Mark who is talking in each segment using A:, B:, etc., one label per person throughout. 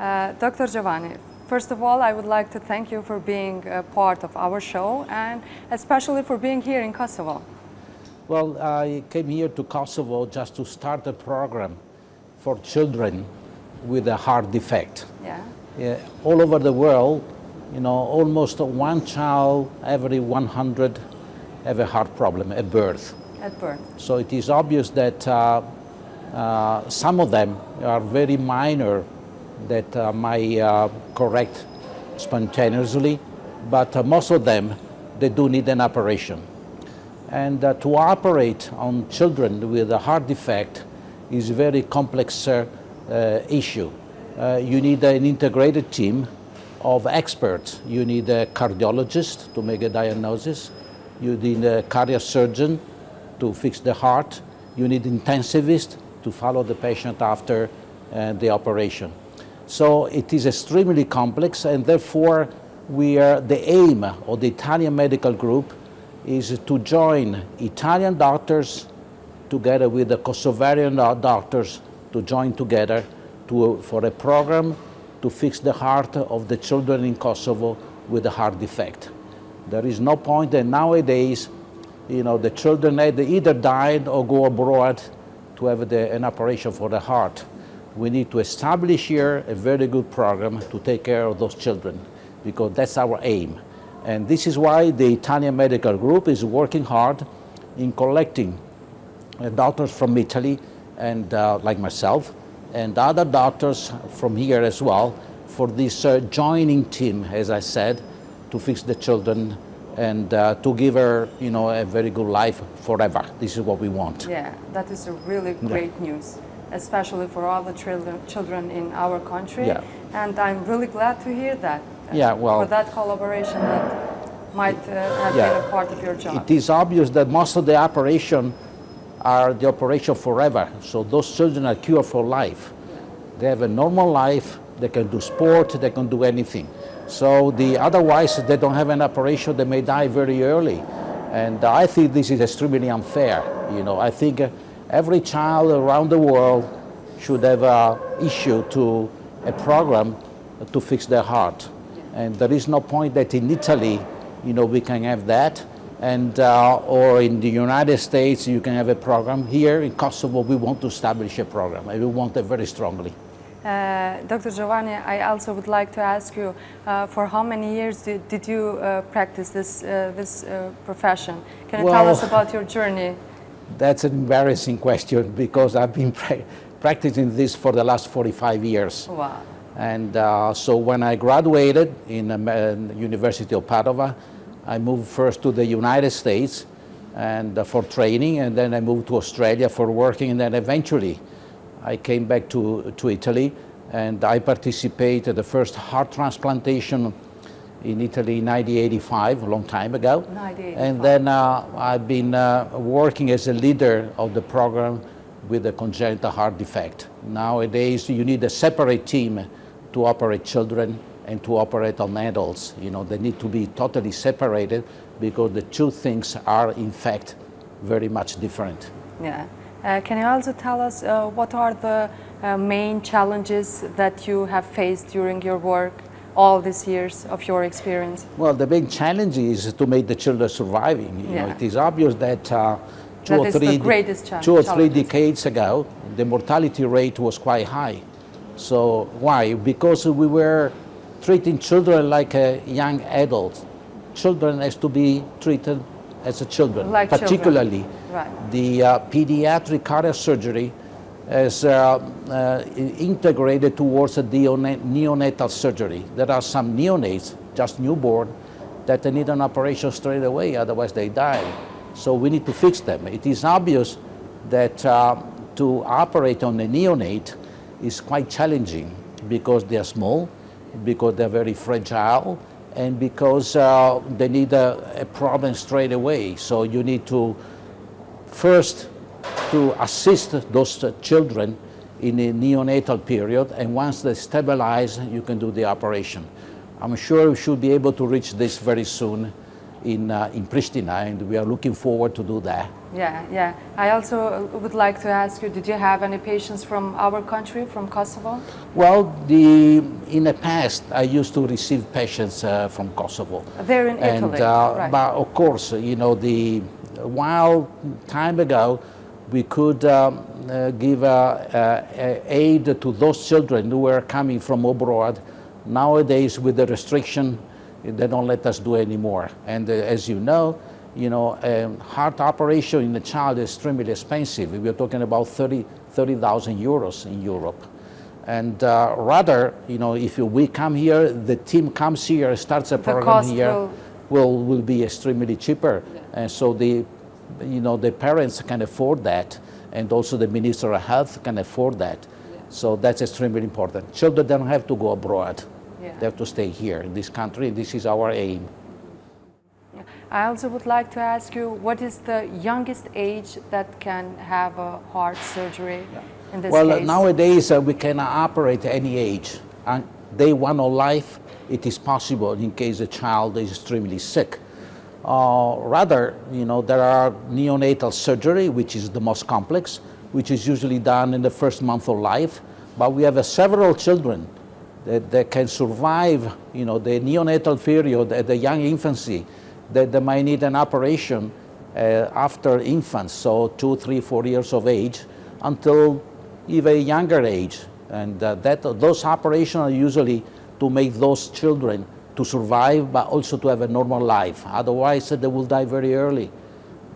A: Dr. Giovanni, first of all, I would like to thank you for being a part of our show and especially for being here in Kosovo.
B: Well, I came here to Kosovo just to start a program for children with a heart defect.
A: Yeah.
B: All over the world, almost one child every 100 have a heart problem at birth.
A: At birth.
B: So it is obvious that some of them are very minor that might correct spontaneously, but most of them, they do need an operation. And to operate on children with a heart defect is a very complex issue. You need an integrated team of experts. You need a cardiologist to make a diagnosis. You need a cardiac surgeon to fix the heart. You need intensivist to follow the patient after the operation. So it is extremely complex, and therefore the aim of the Italian medical group is to join Italian doctors together with the Kosovarian doctors to join together for a program to fix the heart of the children in Kosovo with a heart defect. There is no point that nowadays, the children either died or go abroad to have an operation for the heart. We need to establish here a very good program to take care of those children, because that's our aim. And this is why the Italian medical group is working hard in collecting doctors from Italy and like myself, and other doctors from here as well, for this joining team, as I said, to fix the children and to give her, a very good life forever. This is what we want.
A: Yeah, that is a really great news, especially for all the children in our country.
B: Yeah.
A: And I'm really glad to hear that.
B: Yeah, well,
A: for that collaboration that might have been a part of your job.
B: It is obvious that most of the operation are the operation forever. So those children are cured for life. They have a normal life. They can do sport. They can do anything. So otherwise, they don't have an operation. They may die very early. And I think this is extremely unfair. I think every child around the world should have issue to a program to fix their heart. And there is no point that in Italy, we can have that, and or in the United States you can have a program. Here in Kosovo, we want to establish a program, and we want it very strongly.
A: Dr. Giovanni, I also would like to ask you, for how many years did you practice this profession? Can you tell us about your journey?
B: That's an embarrassing question, because I've been practicing this for the last 45 years.
A: Wow.
B: And so when I graduated in the University of Padova, I moved first to the United States and for training, and then I moved to Australia for working, and then eventually I came back to Italy, and I participated in the first heart transplantation in Italy in 1985, a long time ago.
A: 1985.
B: And then I've been working as a leader of the program with a congenital heart defect. Nowadays, you need a separate team to operate children and to operate on adults. They need to be totally separated, because the two things are, in fact, very much different.
A: Yeah. Can you also tell us what are the main challenges that you have faced during your work, all these years of your experience?
B: Well, the main challenge is to make the children surviving. It is obvious that two or three decades ago, the mortality rate was quite high. So why? Because we were treating children like young adults. Children has to be treated as a children,
A: like
B: particularly
A: children. Right.
B: The pediatric cardiac surgery is integrated towards the neonatal surgery. There are some neonates, just newborn, that need an operation straight away, otherwise they die. So we need to fix them. It is obvious that to operate on a neonate is quite challenging, because they are small, because they're very fragile, and because they need a problem straight away. So you need to first to assist those children in a neonatal period, and once they stabilize, you can do the operation. I'm sure we should be able to reach this very soon in Pristina, and we are looking forward to do that.
A: Yeah, yeah. I also would like to ask you, did you have any patients from our country, from Kosovo?
B: Well, in the past, I used to receive patients from Kosovo.
A: There in Italy, right.
B: But of course, you know, while time ago, we could give aid to those children who were coming from abroad. Nowadays, with the restriction, they don't let us do anymore. And as you know, heart operation in a child is extremely expensive. We're talking about 30,000 euros in Europe. And rather, if we come here, the team comes here, starts a program here, will be extremely cheaper. Yeah. And so the parents can afford that, and also the Minister of Health can afford that. Yeah. So that's extremely important. Children don't have to go abroad. Yeah. They have to stay here in this country. This is our aim.
A: I also would like to ask you, what is the youngest age that can have a heart surgery in this case?
B: Well, nowadays we can operate at any age. On day one of life, it is possible in case a child is extremely sick. Rather, there are neonatal surgery, which is the most complex, which is usually done in the first month of life. But we have several children that can survive, the neonatal period at the young infancy, that they might need an operation after infants, so 2, 3, 4 years of age, until even a younger age. And those operations are usually to make those children to survive, but also to have a normal life. Otherwise, they will die very early,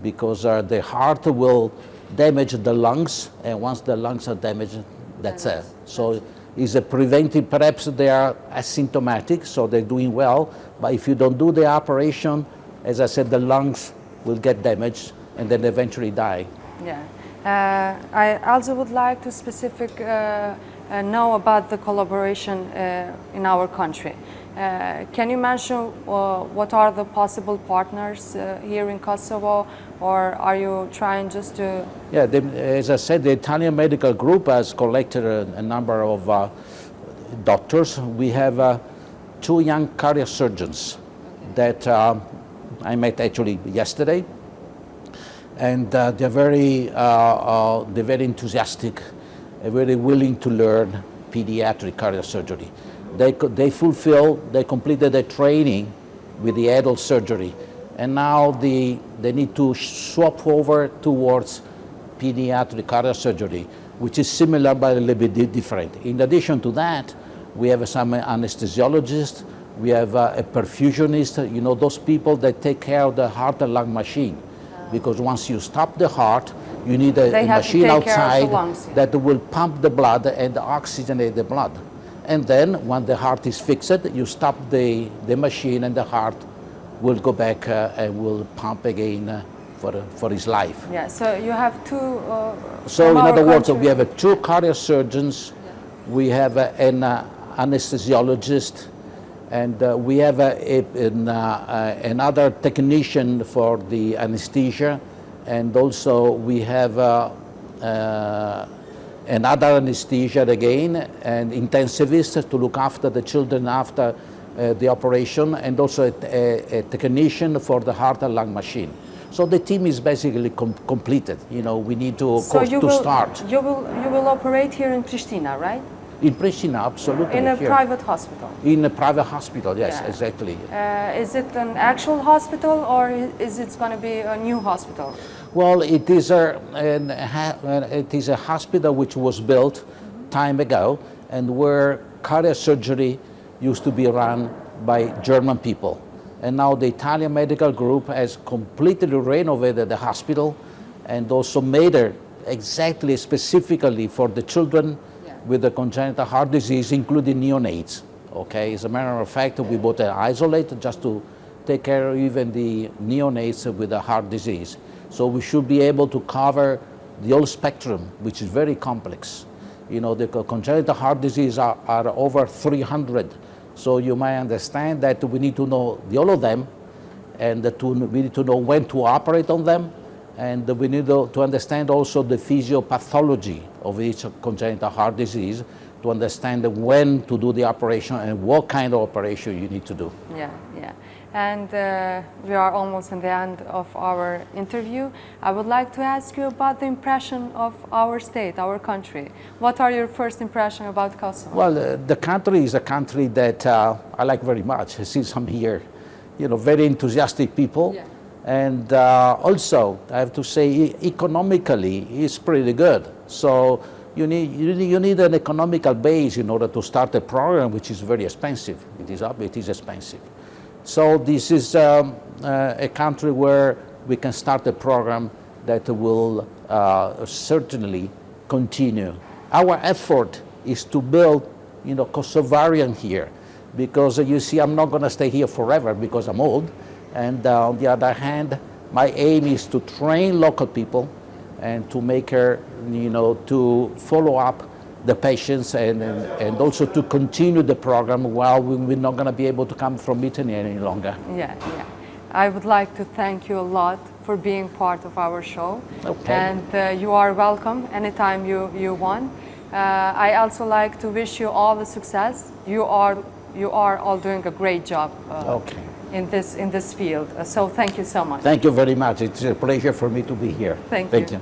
B: because the heart will damage the lungs, and once the lungs are damaged, that's it. So it's a preventive. Perhaps they are asymptomatic, so they're doing well, but if you don't do the operation, as I said, the lungs will get damaged and then eventually die.
A: Yeah. I also would like to know about the collaboration in our country. Can you mention what are the possible partners here in Kosovo, or are you trying just to...
B: Yeah, as I said, the Italian medical group has collected a number of doctors. We have 2 young cardiosurgeons that I met actually yesterday, and they're very enthusiastic, very willing to learn pediatric cardiosurgery. They completed their training with the adult surgery, and now they need to swap over towards pediatric cardiosurgery, which is similar but a little bit different. In addition to that, we have some anesthesiologists. We have a perfusionist, those people that take care of the heart and lung machine. Because once you stop the heart, you need a machine outside that will pump the blood and oxygenate the blood. And then when the heart is fixed, you stop the machine, and the heart will go back and will pump again for his life.
A: Yeah, so you have 2...
B: so in other words, we have 2 cardiosurgeons, we have an anesthesiologist, and we have another technician for the anesthesia, and also we have another anesthesia again, and intensivist to look after the children after the operation, and also a technician for the heart and lung machine. So the team is basically completed. We need to, of course, to start.
A: You will operate here in Pristina, right?
B: In Pristina, absolutely.
A: In a private hospital?
B: In a private hospital, yes, yeah. Exactly.
A: Is it an actual hospital, or is it going to be a new hospital?
B: Well, it is a hospital which was built time ago, and where cardiac surgery used to be run by German people. And now the Italian medical group has completely renovated the hospital, and also made it exactly specifically for the children with the congenital heart disease, including neonates. Okay, as a matter of fact, we bought an isolator just to take care of even the neonates with the heart disease. So we should be able to cover the whole spectrum, which is very complex. The congenital heart disease are over 300. So you might understand that we need to know all of them, and we need to know when to operate on them, and we need to understand also the physiopathology of each congenital heart disease to understand when to do the operation and what kind of operation you need to do.
A: Yeah, yeah. And we are almost in the end of our interview. I would like to ask you about the impression of our state, our country. What are your first impression about Kosovo?
B: Well, the country is a country that I like very much. Since I'm here, you know, very enthusiastic people.
A: Yeah.
B: And also, I have to say, economically, it's pretty good. So you need an economical base in order to start a program, which is very expensive. It is expensive. So this is a country where we can start a program that will certainly continue. Our effort is to build, you know, Kosovarian here, because you see, I'm not going to stay here forever because I'm old. And on the other hand, my aim is to train local people and to make her, you know, to follow up the patients and also to continue the program while we're not going to be able to come from Italy any longer.
A: Yeah. I would like to thank you a lot for being part of our show.
B: Okay.
A: And you are welcome anytime you want. I also like to wish you all the success. You are all doing a great job.
B: Okay.
A: In this field. So thank you so much.
B: Thank you very much. It's a pleasure for me to be here.
A: Thank you.